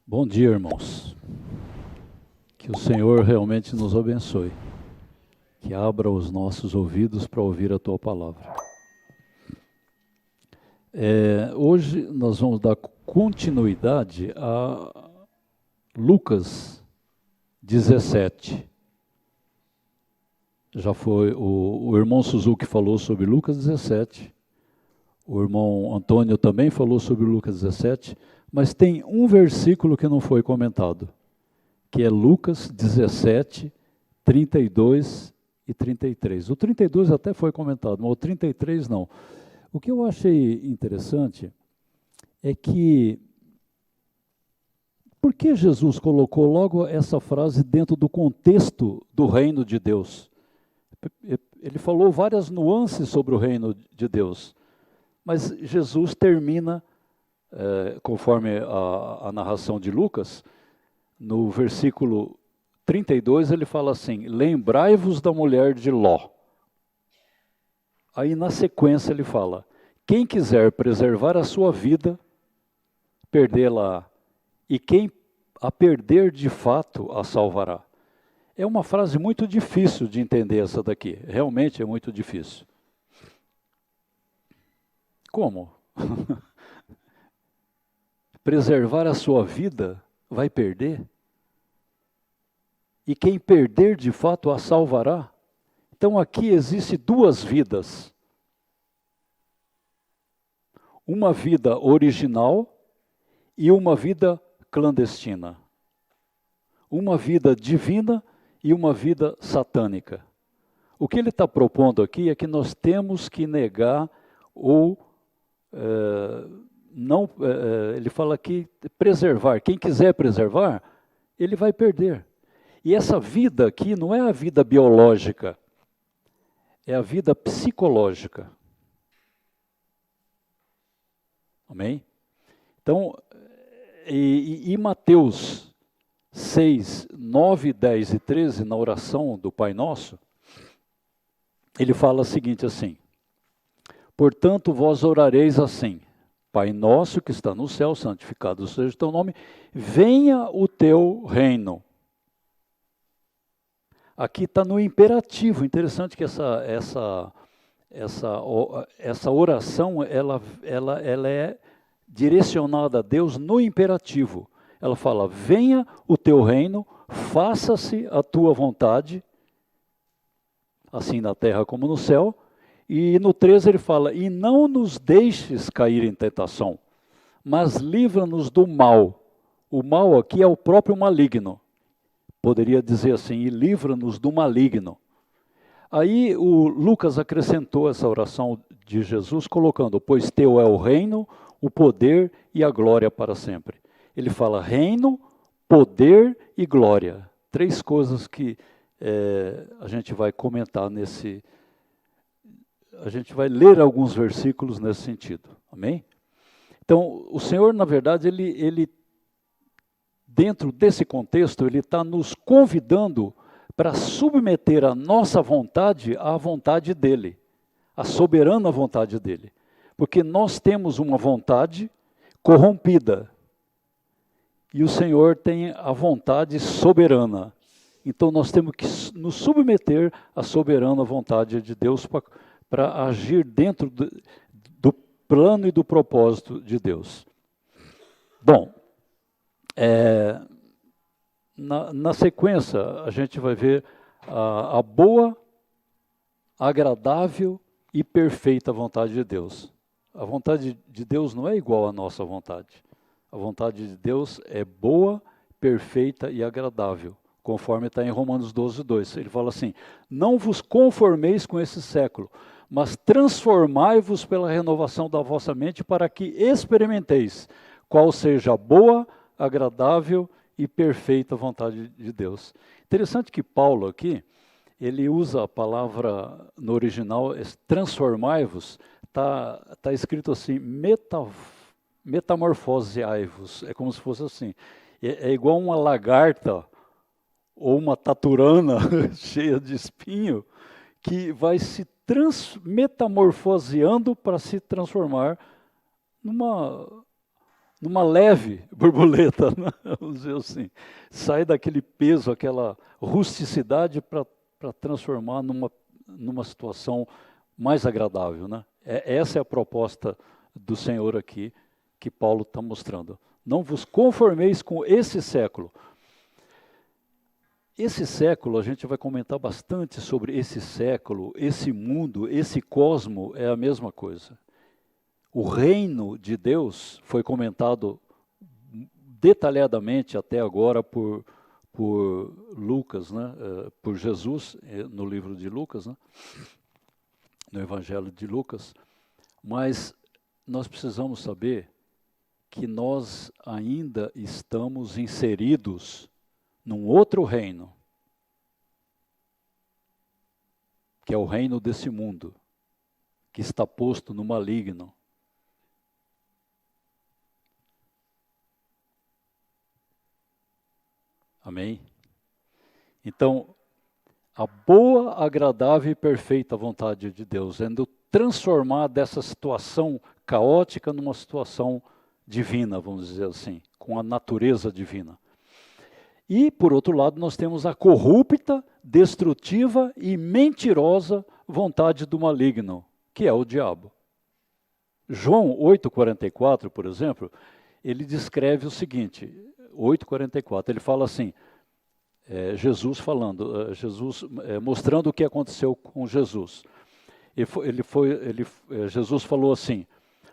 Bom dia, irmãos. Que o Senhor realmente nos abençoe. Que abra os nossos ouvidos para ouvir a Tua palavra. Hoje nós vamos dar continuidade a Lucas 17. Já foi o irmão Suzuki falou sobre Lucas 17. O irmão Antônio também falou sobre Lucas 17. Mas tem um versículo que não foi comentado, que é Lucas 17, 32 e 33. O 32 até foi comentado, mas o 33 não. O que eu achei interessante é que, por que Jesus colocou logo essa frase dentro do contexto do reino de Deus? Ele falou várias nuances sobre o reino de Deus, mas Jesus termina, conforme a narração de Lucas, no versículo 32 ele fala assim: lembrai-vos da mulher de Ló. Aí na sequência ele fala: quem quiser preservar a sua vida, perdê-la, e quem a perder de fato a salvará. É uma frase muito difícil de entender essa daqui, realmente é muito difícil. Como? Preservar a sua vida vai perder? E quem perder de fato a salvará? Então aqui existe duas vidas. Uma vida original e uma vida clandestina. Uma vida divina e uma vida satânica. O que ele está propondo aqui é que nós temos que negar ou ele fala aqui, preservar. Quem quiser preservar, ele vai perder. E essa vida aqui não é a vida biológica, é a vida psicológica. Amém? Então, e Mateus 6, 9, 10 e 13, na oração do Pai Nosso, ele fala o seguinte assim: portanto, vós orareis assim: Pai nosso que está no céu, santificado seja o teu nome, venha o teu reino. Aqui está no imperativo. Interessante que essa oração ela é direcionada a Deus no imperativo. Ela fala: venha o teu reino, faça-se a tua vontade, assim na terra como no céu. E no 13 ele fala: e não nos deixes cair em tentação, mas livra-nos do mal. O mal aqui é o próprio maligno. Poderia dizer assim: e livra-nos do maligno. Aí o Lucas acrescentou essa oração de Jesus colocando: pois teu é o reino, o poder e a glória para sempre. Ele fala reino, poder e glória. Três coisas que a gente vai comentar nesse... A gente vai ler alguns versículos nesse sentido, amém? Então, o Senhor, na verdade, ele dentro desse contexto, ele está nos convidando para submeter a nossa vontade à vontade dele, a soberana vontade dele. Porque nós temos uma vontade corrompida, e o Senhor tem a vontade soberana. Então, nós temos que nos submeter à soberana vontade de Deus para agir dentro do plano e do propósito de Deus. Bom, na sequência a gente vai ver a boa, agradável e perfeita vontade de Deus. A vontade de Deus não é igual à nossa vontade. A vontade de Deus é boa, perfeita e agradável, conforme está em Romanos 12, 2. Ele fala assim: não vos conformeis com esse século, mas transformai-vos pela renovação da vossa mente, para que experimenteis qual seja a boa, agradável e perfeita vontade de Deus. Interessante que Paulo aqui, ele usa a palavra no original, transformai-vos, está escrito assim, metamorfoseai-vos, é como se fosse assim, é igual uma lagarta ou uma taturana cheia de espinho, que vai se metamorfoseando para se transformar numa leve borboleta, né? Vamos dizer assim. Sai daquele peso, aquela rusticidade para transformar numa situação mais agradável, né? Essa é a proposta do Senhor aqui, que Paulo está mostrando. Não vos conformeis com esse século. Esse século, a gente vai comentar bastante sobre esse século, esse mundo, esse cosmo, é a mesma coisa. O reino de Deus foi comentado detalhadamente até agora por Lucas, né? Por Jesus, no livro de Lucas, né? No Evangelho de Lucas. Mas nós precisamos saber que nós ainda estamos inseridos num outro reino, que é o reino desse mundo, que está posto no maligno. Amém? Então, a boa, agradável e perfeita vontade de Deus é transformar dessa situação caótica numa situação divina, vamos dizer assim, com a natureza divina. E, por outro lado, nós temos a corrupta, destrutiva e mentirosa vontade do maligno, que é o diabo. João 8,44, por exemplo, ele descreve o seguinte, 8,44, ele fala assim, Jesus falando, mostrando o que aconteceu com Jesus. Jesus falou assim,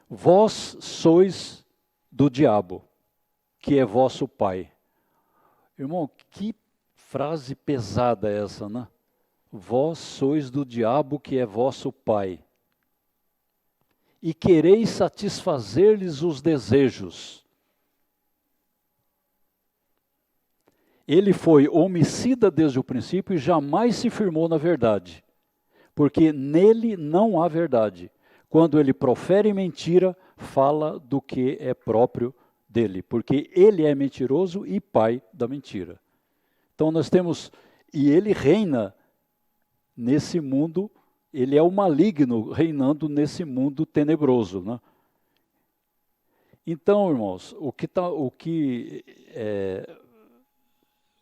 vós sois do diabo, que é vosso pai. Irmão, que frase pesada essa, né? Vós sois do diabo, que é vosso pai, e quereis satisfazer-lhes os desejos. Ele foi homicida desde o princípio e jamais se firmou na verdade, porque nele não há verdade. Quando ele profere mentira, fala do que é próprio dele, porque ele é mentiroso e pai da mentira. Então nós temos, e ele reina nesse mundo, ele é o maligno reinando nesse mundo tenebroso, né? Então, irmãos,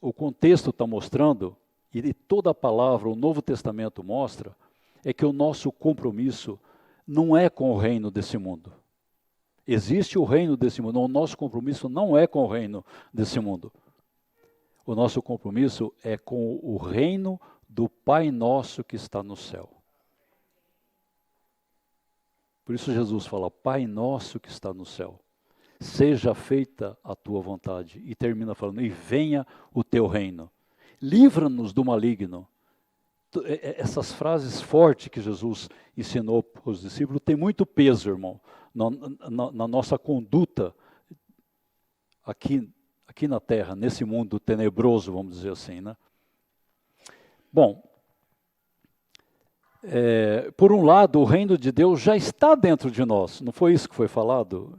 o contexto está mostrando, e toda a palavra, o Novo Testamento mostra, é que o nosso compromisso não é com o reino desse mundo. Existe o reino desse mundo, o nosso compromisso não é com o reino desse mundo. O nosso compromisso é com o reino do Pai Nosso que está no céu. Por isso Jesus fala, Pai Nosso que está no céu. Seja feita a tua vontade. E termina falando, e venha o teu reino. Livra-nos do maligno. Essas frases fortes que Jesus ensinou para os discípulos tem muito peso, irmão, na nossa conduta aqui na terra, nesse mundo tenebroso, vamos dizer assim, né? Bom, por um lado, o reino de Deus já está dentro de nós. Não foi isso que foi falado?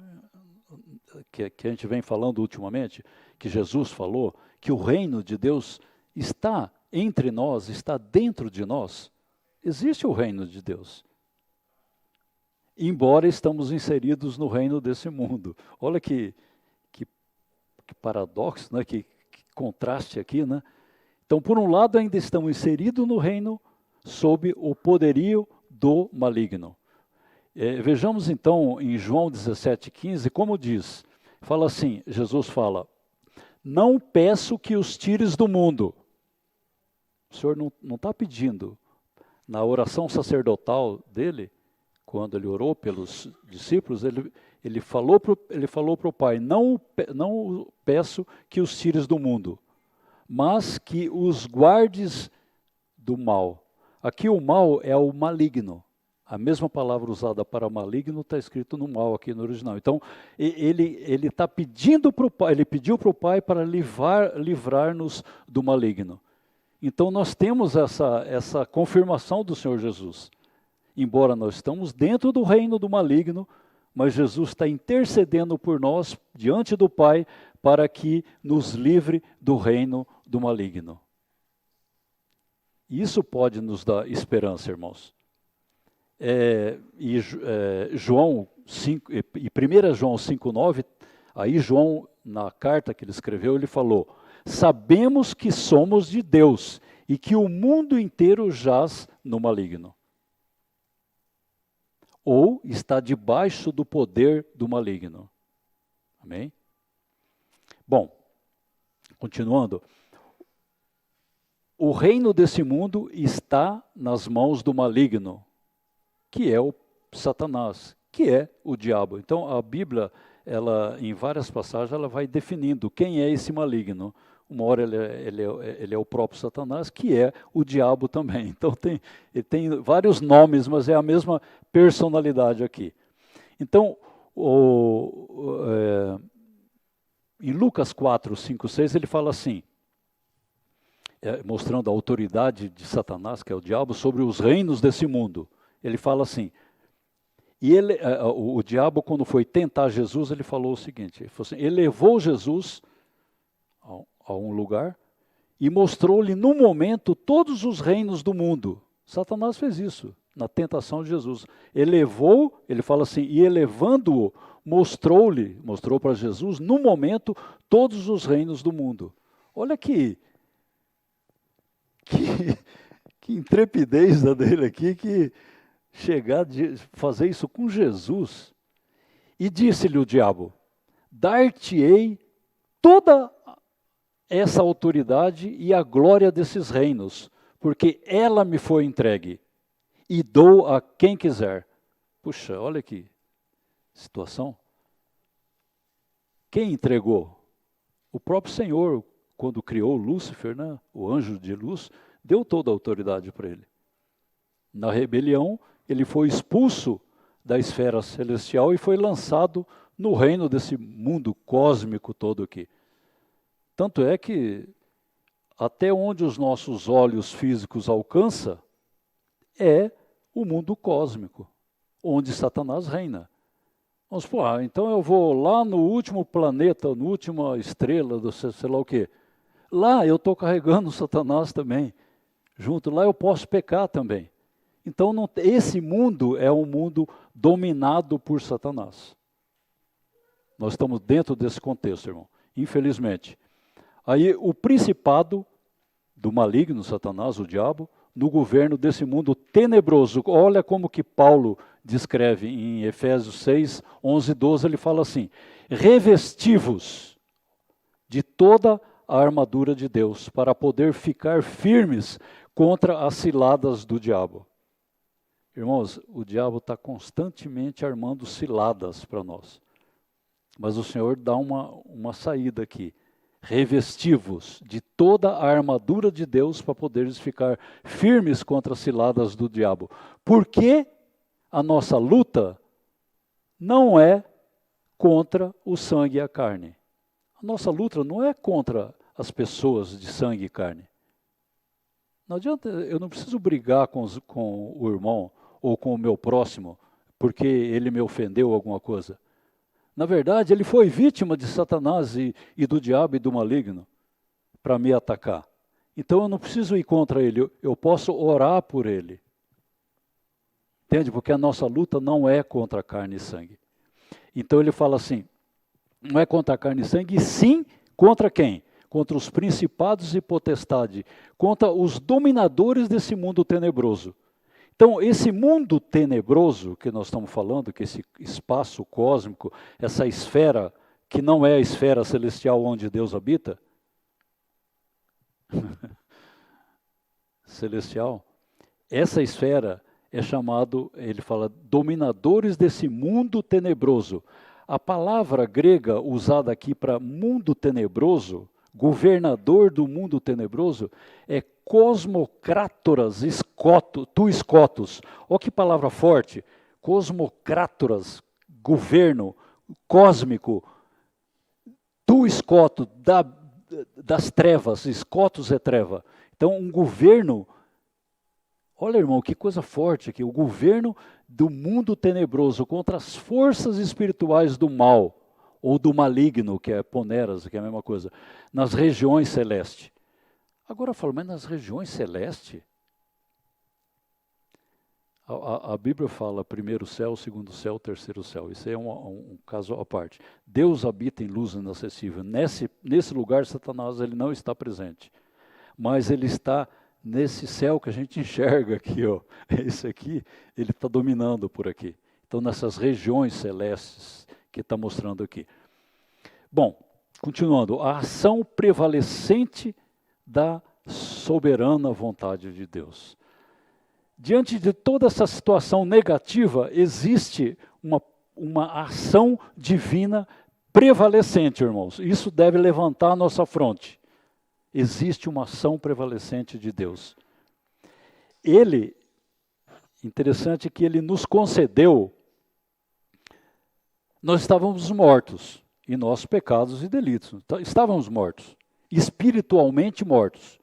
Que a gente vem falando ultimamente, que Jesus falou, que o reino de Deus está entre nós, está dentro de nós. Existe o reino de Deus. Embora estamos inseridos no reino desse mundo. Olha que paradoxo, né? Que contraste aqui, né? Então, por um lado, ainda estamos inseridos no reino sob o poderio do maligno. Vejamos então em João 17,15, como diz, fala assim, Jesus fala, não peço que os tires do mundo. O Senhor não está pedindo. Na oração sacerdotal dele, quando ele orou pelos discípulos, ele falou para o Pai, não peço que os tires do mundo, mas que os guardes do mal. Aqui o mal é o maligno. A mesma palavra usada para maligno está escrito no mal aqui no original. Então, ele está pedindo para o Pai, ele pediu para o Pai para livrar-nos do maligno. Então, nós temos essa confirmação do Senhor Jesus. Embora nós estamos dentro do reino do maligno, mas Jesus está intercedendo por nós, diante do Pai, para que nos livre do reino do maligno. Isso pode nos dar esperança, irmãos. João 5, e 1 João 5,9, aí João, na carta que ele escreveu, ele falou: sabemos que somos de Deus e que o mundo inteiro jaz no maligno. Ou está debaixo do poder do maligno. Amém? Bom, continuando. O reino desse mundo está nas mãos do maligno, que é o Satanás, que é o diabo. Então a Bíblia, ela, em várias passagens, ela vai definindo quem é esse maligno. Uma hora ele é o próprio Satanás, que é o diabo também. Então ele tem vários nomes, mas é a mesma personalidade aqui. Então, em Lucas 4, 5, 6, ele fala assim, mostrando a autoridade de Satanás, que é o diabo, sobre os reinos desse mundo. Ele fala assim, e o diabo, quando foi tentar Jesus, ele falou o seguinte, ele falou assim, ele levou Jesus a um lugar e mostrou-lhe no momento todos os reinos do mundo. Satanás fez isso na tentação de Jesus. Ele fala assim, e elevando-o, mostrou para Jesus no momento todos os reinos do mundo. Olha que intrepidez da dele aqui, que chegar de fazer isso com Jesus. E disse-lhe o diabo, dar-te-ei toda essa autoridade e a glória desses reinos, porque ela me foi entregue, e dou a quem quiser. Puxa, olha que situação. Quem entregou? O próprio Senhor, quando criou Lúcifer, né, o anjo de luz, deu toda a autoridade para ele. Na rebelião, ele foi expulso da esfera celestial e foi lançado no reino desse mundo cósmico todo aqui. Tanto é que até onde os nossos olhos físicos alcançam é o mundo cósmico, onde Satanás reina. Vamos supor, então eu vou lá no último planeta, na última estrela, do sei lá o quê. Lá eu estou carregando Satanás também. Junto lá eu posso pecar também. Então esse mundo é um mundo dominado por Satanás. Nós estamos dentro desse contexto, irmão. Infelizmente. Aí o principado do maligno, Satanás, o diabo, no governo desse mundo tenebroso. Olha como que Paulo descreve em Efésios 6, 11 e 12, ele fala assim, revesti-vos de toda a armadura de Deus, para poder ficar firmes contra as ciladas do diabo. Irmãos, o diabo está constantemente armando ciladas para nós. Mas o Senhor dá uma saída aqui. Revesti-vos de toda a armadura de Deus para poderes ficar firmes contra as ciladas do diabo. Porque a nossa luta não é contra o sangue e a carne. A nossa luta não é contra as pessoas de sangue e carne. Não adianta, eu não preciso brigar com o irmão ou com o meu próximo porque ele me ofendeu alguma coisa. Na verdade, ele foi vítima de Satanás e do diabo e do maligno para me atacar. Então eu não preciso ir contra ele, eu posso orar por ele. Entende? Porque a nossa luta não é contra carne e sangue. Então ele fala assim, não é contra carne e sangue, e sim contra quem? Contra os principados e potestades, contra os dominadores desse mundo tenebroso. Então, esse mundo tenebroso que nós estamos falando, que esse espaço cósmico, essa esfera, que não é a esfera celestial onde Deus habita, celestial, essa esfera é chamado, ele fala, dominadores desse mundo tenebroso. A palavra grega usada aqui para mundo tenebroso, governador do mundo tenebroso, é cosmocrátoras tu escotos. Olha que palavra forte. Cosmocrátoras, governo cósmico, tu escoto, das trevas, escotos é treva. Então um governo, olha irmão, que coisa forte aqui, o governo do mundo tenebroso contra as forças espirituais do mal, ou do maligno, que é poneras, que é a mesma coisa, nas regiões celestes. Agora eu falo, mas nas regiões celestes? A Bíblia fala primeiro céu, segundo céu, terceiro céu. Isso é um caso à parte. Deus habita em luz inacessível. Nesse lugar, Satanás ele não está presente. Mas ele está nesse céu que a gente enxerga aqui. Ó. Esse aqui, ele está dominando por aqui. Então, nessas regiões celestes que está mostrando aqui. Bom, continuando. A ação prevalecente da soberana vontade de Deus. Diante de toda essa situação negativa, existe uma ação divina prevalecente, irmãos. Isso deve levantar a nossa fronte. Existe uma ação prevalecente de Deus. Interessante que ele nos concedeu, nós estávamos mortos em nossos pecados e delitos. Estávamos mortos, espiritualmente mortos.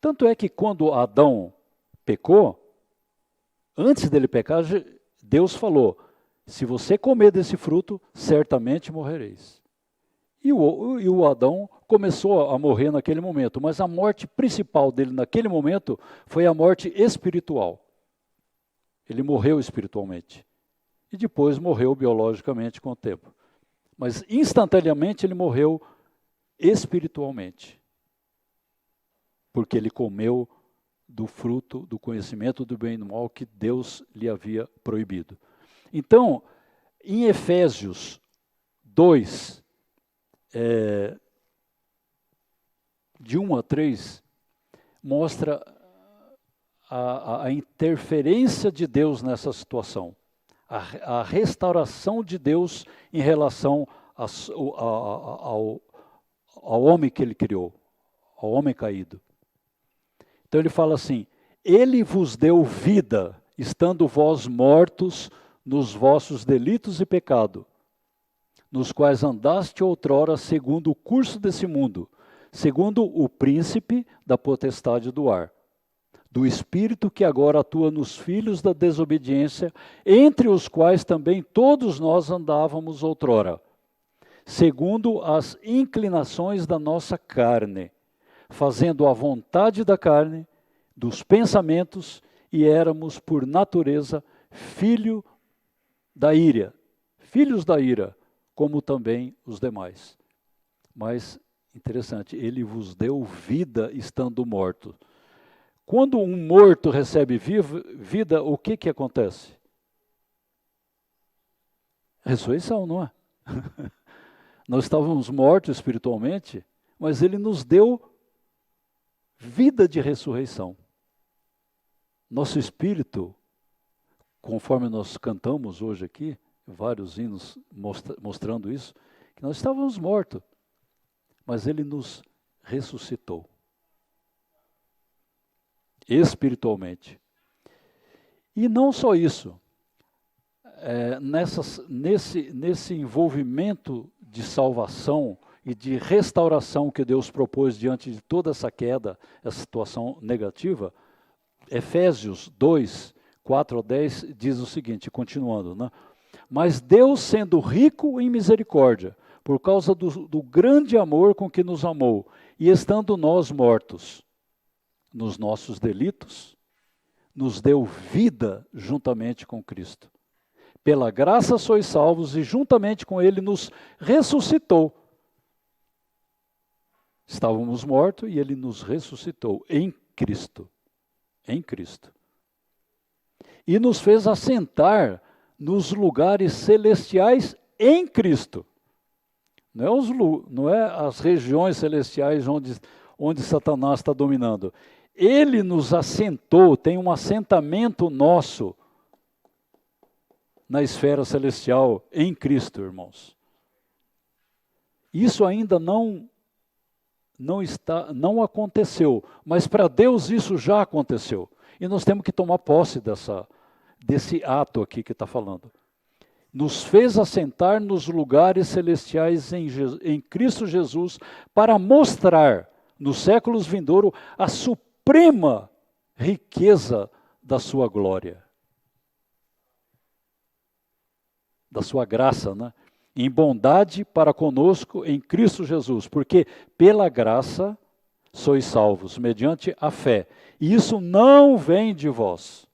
Tanto é que quando Adão pecou, antes dele pecar, Deus falou, se você comer desse fruto, certamente morrereis. E o Adão começou a morrer naquele momento, mas a morte principal dele naquele momento foi a morte espiritual. Ele morreu espiritualmente. E depois morreu biologicamente com o tempo. Mas instantaneamente ele morreu espiritualmente. Porque ele comeu do fruto do conhecimento do bem e do mal que Deus lhe havia proibido. Então, em Efésios 2, de 1 a 3, mostra a interferência de Deus nessa situação, a restauração de Deus em relação ao homem que ele criou, ao homem caído. Então ele fala assim, ele vos deu vida, estando vós mortos nos vossos delitos e pecado, nos quais andaste outrora segundo o curso desse mundo, segundo o príncipe da potestade do ar, do espírito que agora atua nos filhos da desobediência, entre os quais também todos nós andávamos outrora, segundo as inclinações da nossa carne, fazendo a vontade da carne, dos pensamentos, e éramos por natureza filhos da ira, como também os demais. Mas, interessante, ele vos deu vida estando morto. Quando um morto recebe vida, o que acontece? Ressurreição, não é? Nós estávamos mortos espiritualmente, mas ele nos deu vida de ressurreição. Nosso espírito, conforme nós cantamos hoje aqui, vários hinos mostrando isso, que nós estávamos mortos, mas ele nos ressuscitou. Espiritualmente. E não só isso, nesse envolvimento de salvação e de restauração que Deus propôs diante de toda essa queda, essa situação negativa, Efésios 2, 4 a 10 diz o seguinte, continuando, né? Mas Deus, sendo rico em misericórdia, por causa do grande amor com que nos amou, e estando nós mortos nos nossos delitos, nos deu vida juntamente com Cristo. Pela graça sois salvos, e juntamente com Ele nos ressuscitou. Estávamos mortos e Ele nos ressuscitou em Cristo. Em Cristo. E nos fez assentar nos lugares celestiais em Cristo. Não é as regiões celestiais onde Satanás está dominando. Ele nos assentou, tem um assentamento nosso na esfera celestial em Cristo, irmãos. Isso ainda não aconteceu, mas para Deus isso já aconteceu. E nós temos que tomar posse desse ato aqui que está falando. Nos fez assentar nos lugares celestiais em Cristo Jesus, para mostrar nos séculos vindouros a suprema riqueza da sua glória. Da sua graça, né? Em bondade para conosco em Cristo Jesus, porque pela graça sois salvos, mediante a fé. E isso não vem de vós.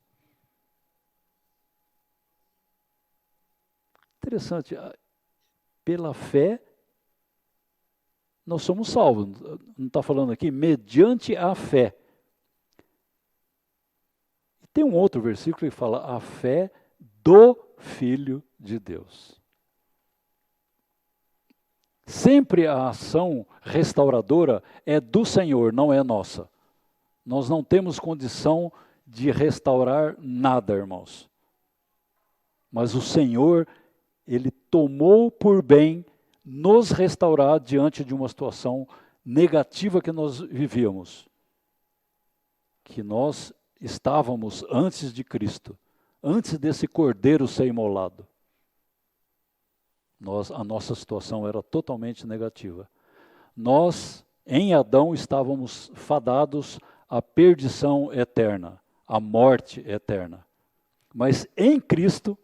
interessante. Pela fé, nós somos salvos. Não está falando aqui, mediante a fé. Tem um outro versículo que fala a fé do Filho de Deus. Sempre a ação restauradora é do Senhor, não é nossa. Nós não temos condição de restaurar nada, irmãos. Mas o Senhor, Ele tomou por bem nos restaurar diante de uma situação negativa que nós vivíamos. Que nós estávamos antes de Cristo, antes desse cordeiro ser imolado. A nossa situação era totalmente negativa. Nós, em Adão, estávamos fadados à perdição eterna, à morte eterna. Mas em Cristo,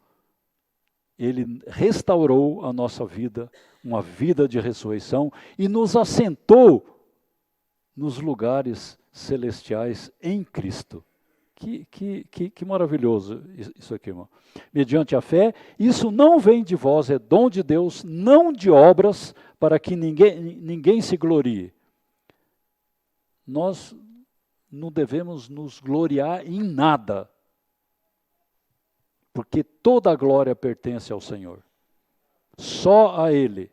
Ele restaurou a nossa vida, uma vida de ressurreição, e nos assentou nos lugares celestiais em Cristo. Que maravilhoso isso aqui, irmão. Mediante a fé, isso não vem de vós, é dom de Deus, não de obras, para que ninguém se glorie. Nós não devemos nos gloriar em nada, porque toda a glória pertence ao Senhor. Só a Ele.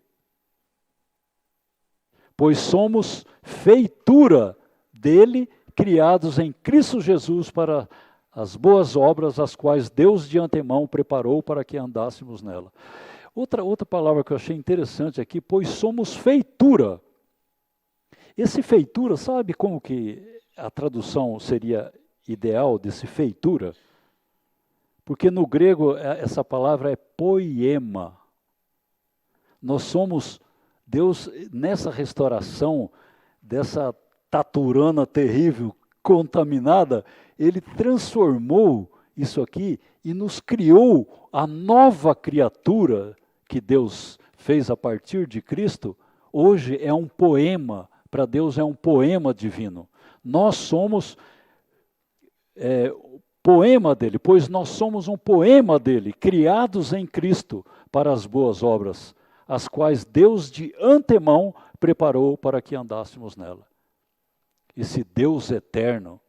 Pois somos feitura dEle, criados em Cristo Jesus para as boas obras, as quais Deus de antemão preparou para que andássemos nela. Outra palavra que eu achei interessante aqui, pois somos feitura. Esse feitura, sabe como que a tradução seria ideal desse feitura? Porque no grego essa palavra é poiema. Nós somos, Deus nessa restauração dessa taturana terrível, contaminada, Ele transformou isso aqui e nos criou a nova criatura que Deus fez a partir de Cristo. Hoje é um poema, para Deus é um poema divino. Nós somos poema dele, pois nós somos um poema dele, criados em Cristo para as boas obras, as quais Deus de antemão preparou para que andássemos nela. Esse Deus eterno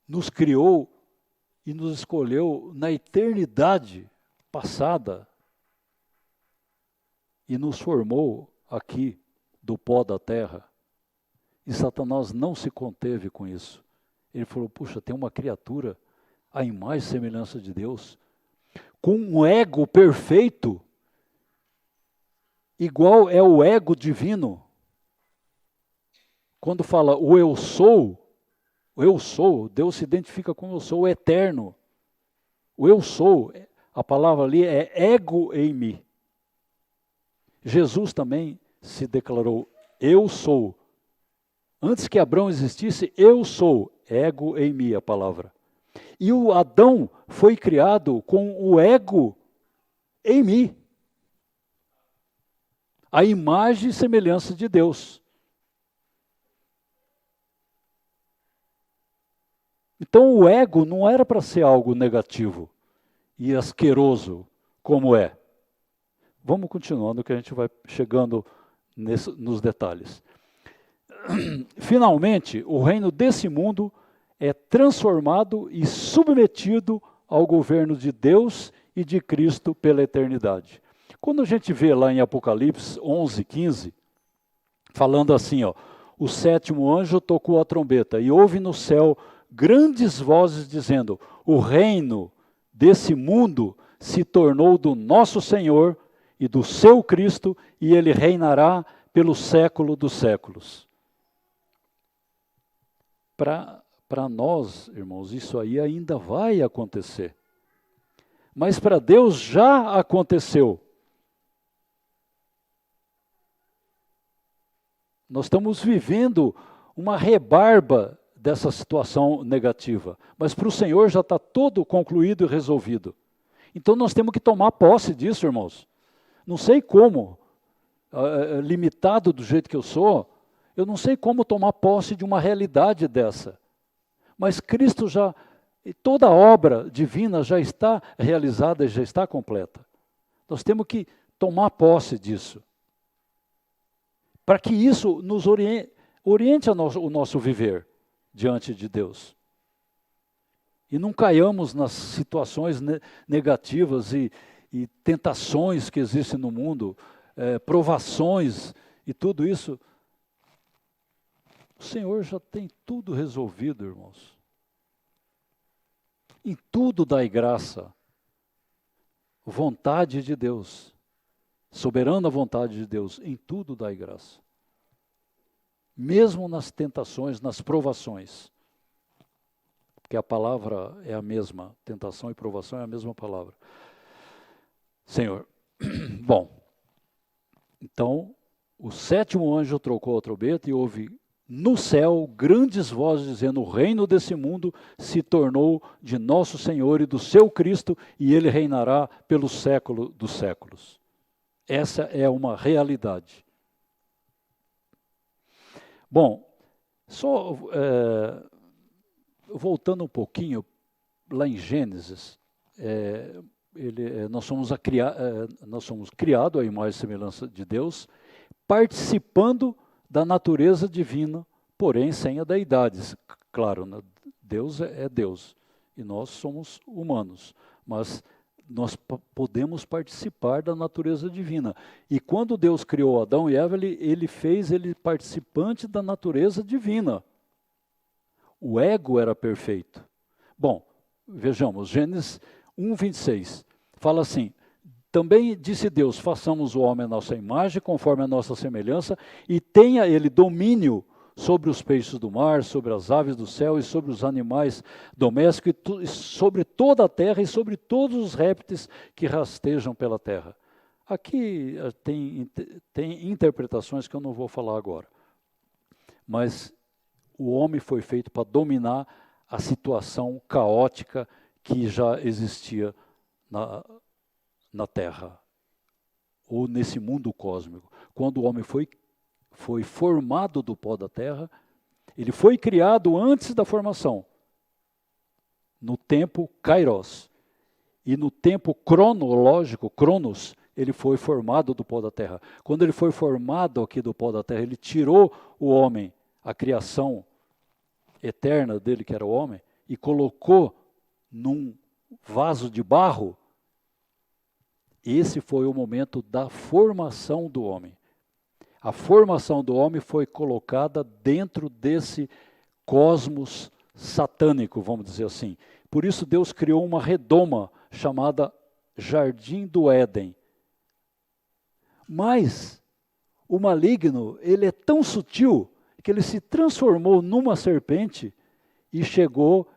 nos criou e nos escolheu na eternidade passada e nos formou aqui do pó da terra. E Satanás não se conteve com isso. Ele falou, puxa, tem uma criatura, a imagem e semelhança de Deus, com um ego perfeito, igual é o ego divino. Quando fala o eu sou, Deus se identifica com o eu sou, o eterno. O eu sou, a palavra ali é ego em mim. Jesus também se declarou, eu sou. Antes que Abraão existisse, eu sou, ego em mim a palavra. E o Adão foi criado com o ego em mim. A imagem e semelhança de Deus. Então o ego não era para ser algo negativo e asqueroso como é. Vamos continuando que a gente vai chegando nos detalhes. Finalmente, o reino desse mundo é transformado e submetido ao governo de Deus e de Cristo pela eternidade. Quando a gente vê lá em Apocalipse 11:15, falando assim, ó, o sétimo anjo tocou a trombeta e houve no céu grandes vozes dizendo, o reino desse mundo se tornou do nosso Senhor e do seu Cristo, e ele reinará pelo século dos séculos. Para nós, irmãos, isso aí ainda vai acontecer. Mas para Deus já aconteceu. Nós estamos vivendo uma rebarba dessa situação negativa. Mas para o Senhor já está todo concluído e resolvido. Então nós temos que tomar posse disso, irmãos. Não sei como, limitado do jeito que eu sou, eu não sei como tomar posse de uma realidade dessa. Mas Cristo já E toda a obra divina já está realizada, já está completa. Nós temos que tomar posse disso. Para que isso nos oriente o nosso viver diante de Deus. E não caiamos nas situações negativas e tentações que existem no mundo, provações e tudo isso. O Senhor já tem tudo resolvido, irmãos. Em tudo dai graça. Vontade de Deus. Soberana vontade de Deus. Em tudo dai graça. Mesmo nas tentações, nas provações. Porque a palavra é a mesma. Tentação e provação é a mesma palavra. Senhor. Bom. Então, o sétimo anjo trocou a trombeta e houve no céu grandes vozes dizendo: o reino desse mundo se tornou de nosso Senhor e do seu Cristo, e ele reinará pelo século dos séculos. Essa é uma realidade. Bom, só voltando um pouquinho lá em Gênesis, nós somos criados à imagem e semelhança de Deus, participando da natureza divina, porém sem a deidade. Claro, né? Deus é Deus e nós somos humanos, mas nós podemos participar da natureza divina. E quando Deus criou Adão e Eva, ele fez ele participante da natureza divina. O ego era perfeito. Bom, vejamos, Gênesis 1:26, fala assim: também disse Deus, façamos o homem à nossa imagem, conforme a nossa semelhança, e tenha ele domínio sobre os peixes do mar, sobre as aves do céu e sobre os animais domésticos, e sobre toda a terra e sobre todos os répteis que rastejam pela terra. Aqui tem interpretações que eu não vou falar agora. Mas o homem foi feito para dominar a situação caótica que já existia na Terra, ou nesse mundo cósmico. Quando o homem foi formado do pó da terra, ele foi criado antes da formação, no tempo Kairos, e no tempo cronológico, Cronos, ele foi formado do pó da terra. Quando ele foi formado aqui do pó da terra, ele tirou o homem, a criação eterna dele, que era o homem, e colocou num vaso de barro. Esse foi o momento da formação do homem. A formação do homem foi colocada dentro desse cosmos satânico, vamos dizer assim. Por isso Deus criou uma redoma chamada Jardim do Éden. Mas o maligno, ele é tão sutil que ele se transformou numa serpente e chegou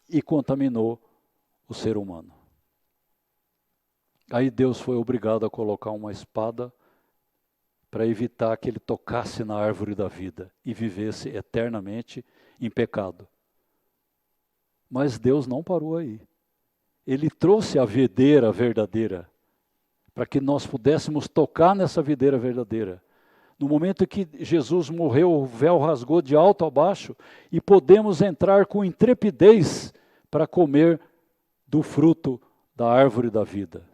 e contaminou o ser humano. Aí Deus foi obrigado a colocar uma espada para evitar que ele tocasse na árvore da vida e vivesse eternamente em pecado. Mas Deus não parou aí. Ele trouxe a videira verdadeira, para que nós pudéssemos tocar nessa videira verdadeira. No momento em que Jesus morreu, o véu rasgou de alto a baixo e podemos entrar com intrepidez para comer do fruto da árvore da vida.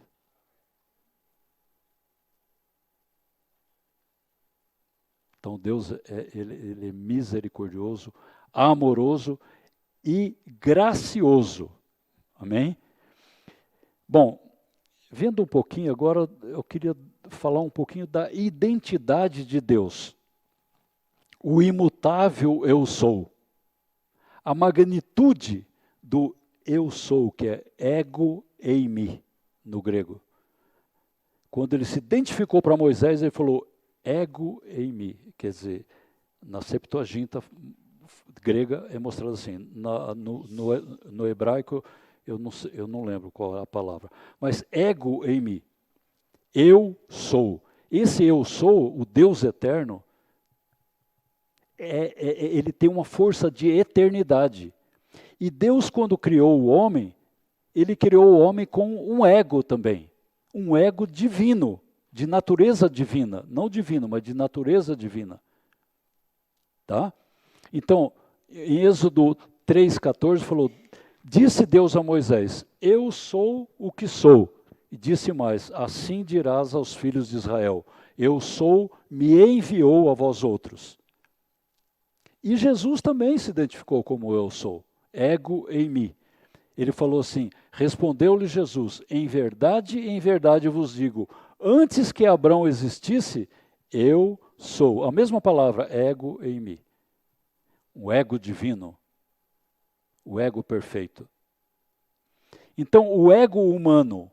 Então Deus ele é misericordioso, amoroso e gracioso. Amém? Bom, vendo um pouquinho agora, eu queria falar um pouquinho da identidade de Deus. O imutável eu sou. A magnitude do eu sou, que é ego eimi, no grego. Quando ele se identificou para Moisés, ele falou ego eimi, quer dizer, na Septuaginta grega é mostrado assim, no hebraico eu não lembro qual é a palavra, mas ego eimi, eu sou. Esse eu sou, o Deus eterno, ele tem uma força de eternidade. E Deus, quando criou o homem, ele criou o homem com um ego também, um ego divino, de natureza divina, não divino, mas de natureza divina. Tá? Então, em Êxodo 3,14 falou, Disse Deus a Moisés: eu sou o que sou. E disse mais: assim dirás aos filhos de Israel: eu sou, me enviou a vós outros. E Jesus também se identificou como eu sou, ego em mim. Ele falou assim, respondeu-lhe Jesus: em verdade vos digo, antes que Abraão existisse, eu sou. A mesma palavra, ego em mim. O ego divino, o ego perfeito. Então, o ego humano,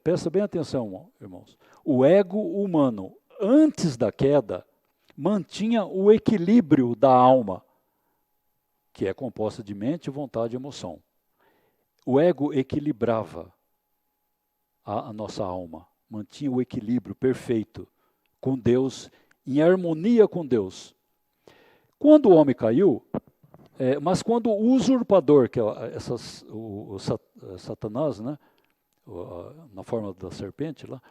presta bem atenção, irmãos, o ego humano, antes da queda, mantinha o equilíbrio da alma, que é composta de mente, vontade e emoção. O ego equilibrava a nossa alma, mantinha o equilíbrio perfeito com Deus, em harmonia com Deus. Quando o homem caiu, mas quando o usurpador, que é o Satanás, né, na forma da serpente lá,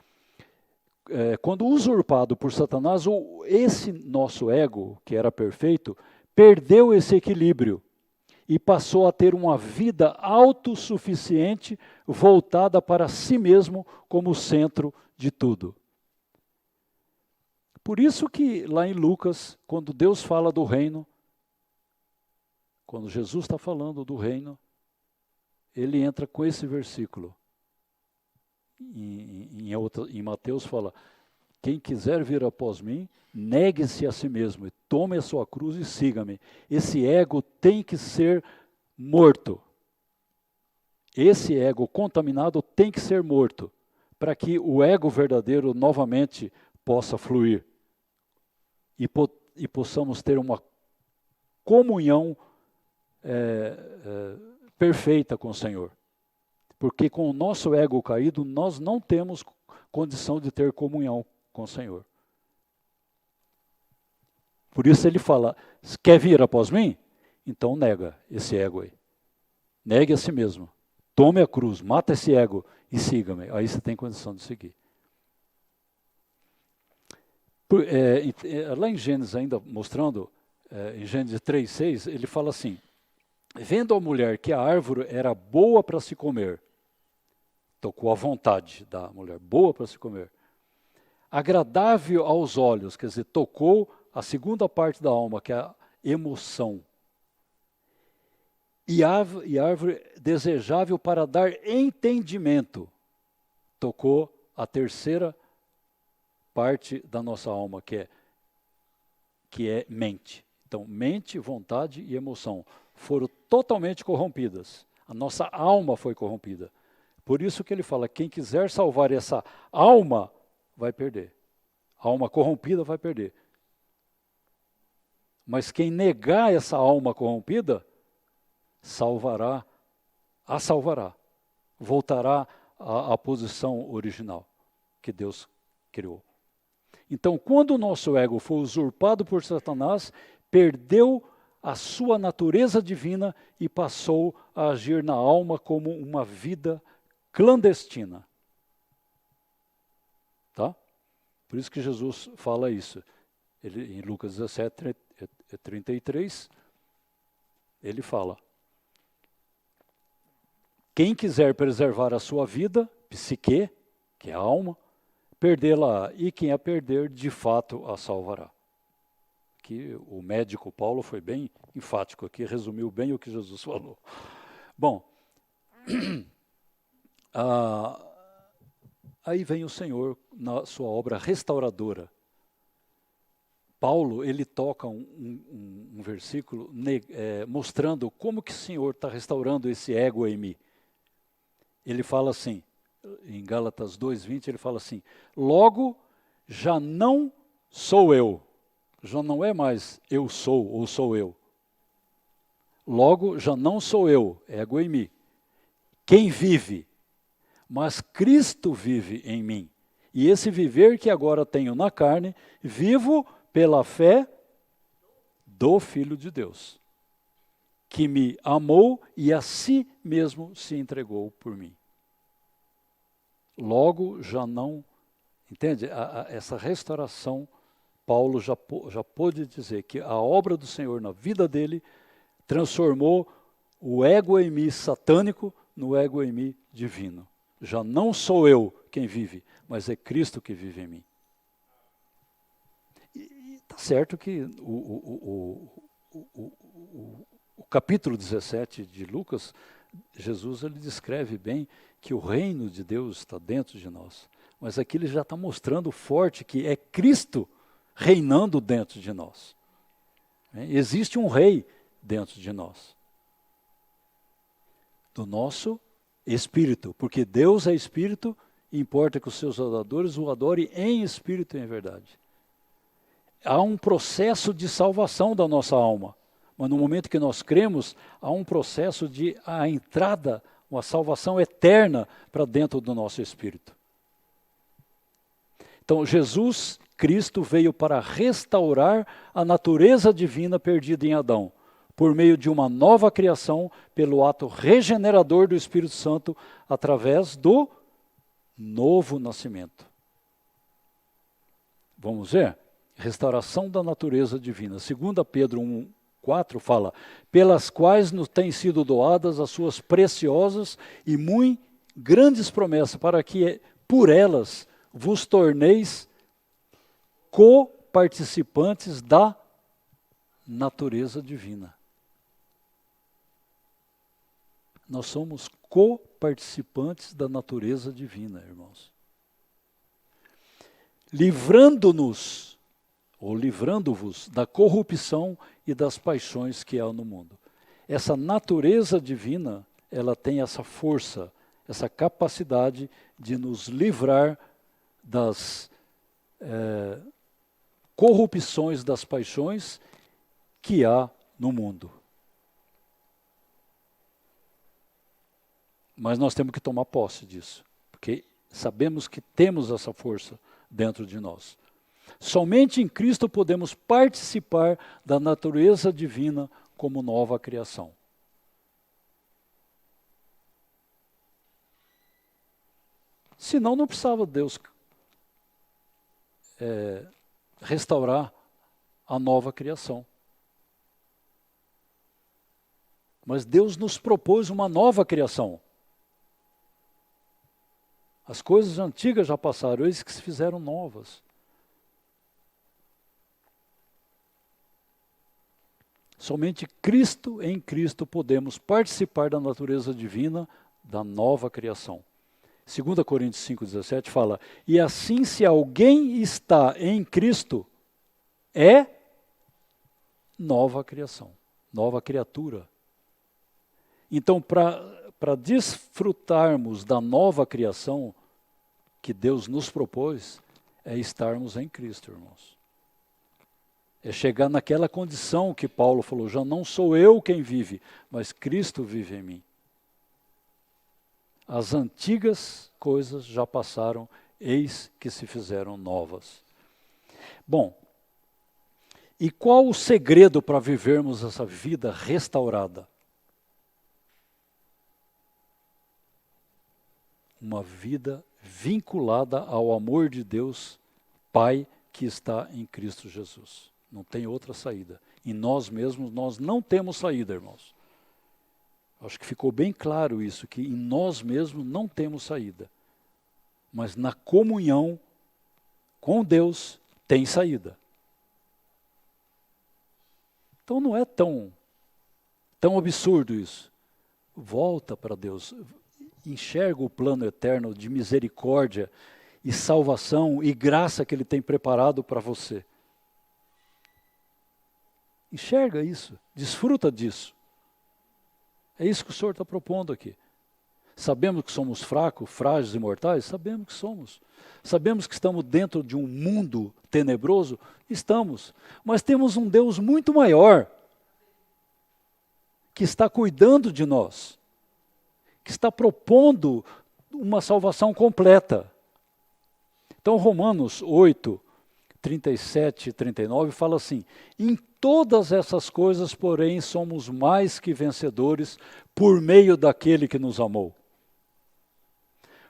quando usurpado por Satanás, esse nosso ego, que era perfeito, perdeu esse equilíbrio e passou a ter uma vida autossuficiente, voltada para si mesmo como centro de tudo. Por isso que lá em Lucas, quando Deus fala do reino, quando Jesus está falando do reino, ele entra com esse versículo. Em Mateus fala, quem quiser vir após mim, negue-se a si mesmo, e tome a sua cruz e siga-me. Esse ego tem que ser morto. Esse ego contaminado tem que ser morto, para que o ego verdadeiro novamente possa fluir. E possamos ter uma comunhão perfeita com o Senhor. Porque com o nosso ego caído, nós não temos condição de ter comunhão com o Senhor. Por isso ele fala, quer vir após mim? Então nega esse ego aí. Negue a si mesmo. Tome a cruz, mata esse ego e siga-me. Aí você tem condição de seguir. Lá em Gênesis ainda mostrando, em Gênesis 3:6, ele fala assim, vendo a mulher que a árvore era boa para se comer, tocou à vontade da mulher, boa para se comer, agradável aos olhos, quer dizer, tocou a segunda parte da alma, que é a emoção, e árvore desejável para dar entendimento, tocou a terceira parte da nossa alma, que é mente. Então, mente, vontade e emoção foram totalmente corrompidas. A nossa alma foi corrompida. Por isso que ele fala, quem quiser salvar essa alma, vai perder. A alma corrompida vai perder. Mas quem negar essa alma corrompida, a salvará. Voltará à posição original que Deus criou. Então, quando o nosso ego foi usurpado por Satanás, perdeu a sua natureza divina e passou a agir na alma como uma vida clandestina. Tá? Por isso que Jesus fala isso. Ele, em Lucas 17:33, ele fala, quem quiser preservar a sua vida, psique, que é a alma, perdê-la, e quem a perder, de fato, a salvará. Que o médico Paulo foi bem enfático aqui, resumiu bem o que Jesus falou. Bom, aí vem o Senhor na sua obra restauradora. Paulo, ele toca um versículo mostrando como que o Senhor está restaurando esse ego em mim. Ele fala assim, em Gálatas 2:20, ele fala assim, logo já não sou eu, já não é mais eu sou ou sou eu. Logo já não sou eu, ego em mim. Quem vive? Mas Cristo vive em mim. E esse viver que agora tenho na carne, vivo pela fé do Filho de Deus, que me amou e a si mesmo se entregou por mim. Logo já não, entende? Essa restauração, Paulo já pôde dizer que a obra do Senhor na vida dele transformou o ego em mim satânico no ego em mim divino. Já não sou eu quem vive, mas é Cristo que vive em mim. E está certo que o capítulo 17 de Lucas, Jesus ele descreve bem que o reino de Deus está dentro de nós. Mas aqui ele já está mostrando forte que é Cristo reinando dentro de nós. Existe um rei dentro de nós. Do nosso espírito, porque Deus é espírito, e importa que os seus adoradores o adorem em espírito e em verdade. Há um processo de salvação da nossa alma, mas no momento que nós cremos, há um processo de a entrada, uma salvação eterna para dentro do nosso espírito. Então, Jesus Cristo veio para restaurar a natureza divina perdida em Adão, por meio de uma nova criação, pelo ato regenerador do Espírito Santo, através do novo nascimento. Vamos ver? Restauração da natureza divina. 2 Pedro 1,4 fala, pelas quais nos têm sido doadas as suas preciosas e muito grandes promessas, para que por elas vos torneis coparticipantes da natureza divina. Nós somos coparticipantes da natureza divina, irmãos. Livrando-nos, ou livrando-vos da corrupção e das paixões que há no mundo. Essa natureza divina, ela tem essa força, essa capacidade de nos livrar das corrupções das paixões que há no mundo. Mas nós temos que tomar posse disso, porque sabemos que temos essa força dentro de nós. Somente em Cristo podemos participar da natureza divina como nova criação. Senão não precisava Deus restaurar a nova criação. Mas Deus nos propôs uma nova criação. As coisas antigas já passaram, eis que se fizeram novas. Somente Cristo, em Cristo, podemos participar da natureza divina da nova criação. 2 Coríntios 5,17 fala, e assim se alguém está em Cristo, é nova criação, nova criatura. Então, para desfrutarmos da nova criação que Deus nos propôs, é estarmos em Cristo, irmãos. É chegar naquela condição que Paulo falou, já não sou eu quem vive, mas Cristo vive em mim. As antigas coisas já passaram, eis que se fizeram novas. Bom, e qual o segredo para vivermos essa vida restaurada? Uma vida vinculada ao amor de Deus, Pai, que está em Cristo Jesus. Não tem outra saída. Em nós mesmos, nós não temos saída, irmãos. Acho que ficou bem claro isso, que em nós mesmos não temos saída. Mas na comunhão com Deus, tem saída. Então não é tão absurdo isso. Volta para Deus. Enxerga o plano eterno de misericórdia e salvação e graça que Ele tem preparado para você. Enxerga isso, desfruta disso. É isso que o Senhor está propondo aqui. Sabemos que somos fracos, frágeis e mortais? Sabemos que somos. Sabemos que estamos dentro de um mundo tenebroso? Estamos. Mas temos um Deus muito maior, que está cuidando de nós, que está propondo uma salvação completa. Então, Romanos 8, 37 e 39 fala assim, em todas essas coisas, porém, somos mais que vencedores por meio daquele que nos amou.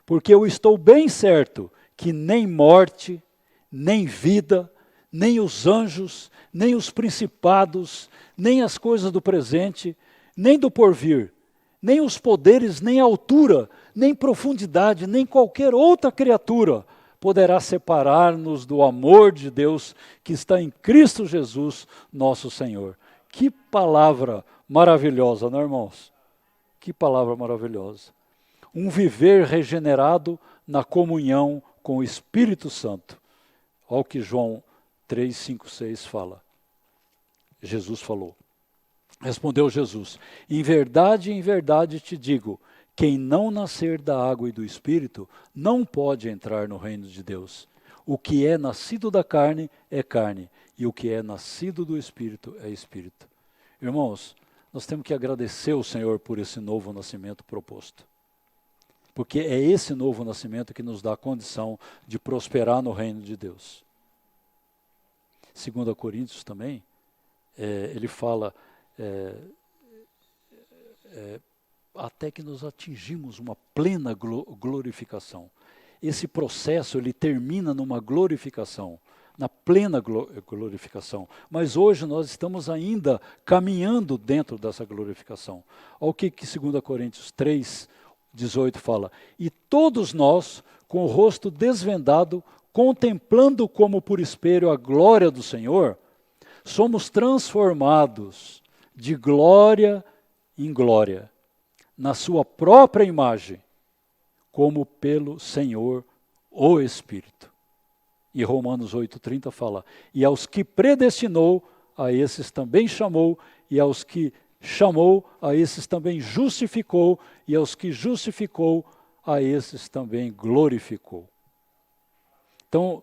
Porque eu estou bem certo que nem morte, nem vida, nem os anjos, nem os principados, nem as coisas do presente, nem do porvir, nem os poderes, nem a altura, nem profundidade, nem qualquer outra criatura poderá separar-nos do amor de Deus que está em Cristo Jesus, nosso Senhor. Que palavra maravilhosa, não é, irmãos? Que palavra maravilhosa. Um viver regenerado na comunhão com o Espírito Santo. Olha o que João 3, 5, 6 fala. Jesus falou. Respondeu Jesus: em verdade te digo, quem não nascer da água e do Espírito não pode entrar no reino de Deus. O que é nascido da carne é carne, e o que é nascido do Espírito é Espírito. Irmãos, nós temos que agradecer ao Senhor por esse novo nascimento proposto. Porque é esse novo nascimento que nos dá a condição de prosperar no reino de Deus. 2 Coríntios também, ele fala, até que nós atingimos uma plena glorificação. Esse processo, ele termina numa glorificação, na plena glorificação. Mas hoje nós estamos ainda caminhando dentro dessa glorificação. Olha o que 2 Coríntios 3, 18 fala. E todos nós, com o rosto desvendado, contemplando como por espelho a glória do Senhor, somos transformados de glória em glória, na sua própria imagem, como pelo Senhor, o Espírito. E Romanos 8,30 fala, e aos que predestinou, a esses também chamou, e aos que chamou, a esses também justificou, e aos que justificou, a esses também glorificou. Então,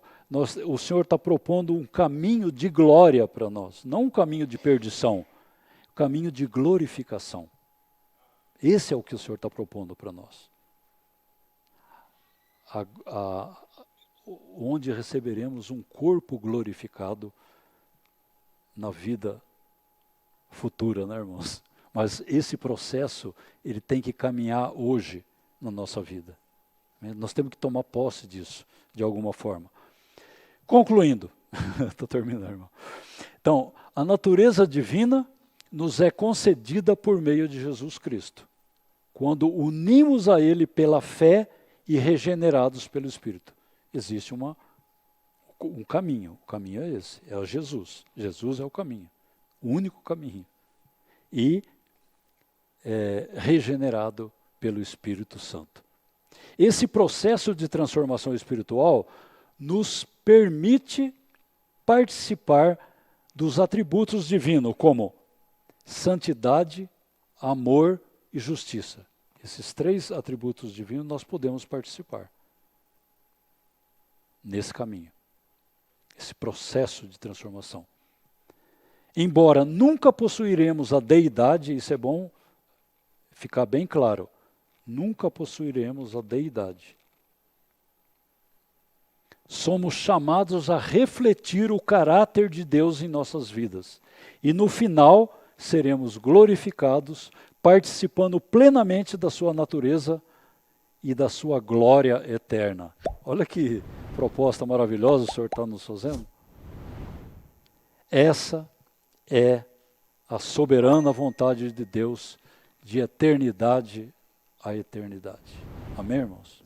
o Senhor está propondo um caminho de glória para nós, não um caminho de perdição, um caminho de glorificação. Esse é o que o Senhor está propondo para nós. Onde receberemos um corpo glorificado na vida futura, né, irmãos? Mas esse processo, ele tem que caminhar hoje na nossa vida. Nós temos que tomar posse disso, de alguma forma. Concluindo, estou terminando, irmão. Então, a natureza divina nos é concedida por meio de Jesus Cristo, quando unimos a Ele pela fé e regenerados pelo Espírito. Existe um caminho, o caminho é esse, é o Jesus. Jesus é o caminho, o único caminho. E regenerado pelo Espírito Santo. Esse processo de transformação espiritual nos permite participar dos atributos divinos, como santidade, amor e justiça. Esses 3 atributos divinos nós podemos participar nesse caminho, esse processo de transformação. Embora nunca possuiremos a deidade, isso é bom ficar bem claro, nunca possuiremos a deidade. Somos chamados a refletir o caráter de Deus em nossas vidas. E no final, seremos glorificados, participando plenamente da sua natureza e da sua glória eterna. Olha que proposta maravilhosa o Senhor está nos fazendo. Essa é a soberana vontade de Deus, de eternidade a eternidade. Amém, irmãos?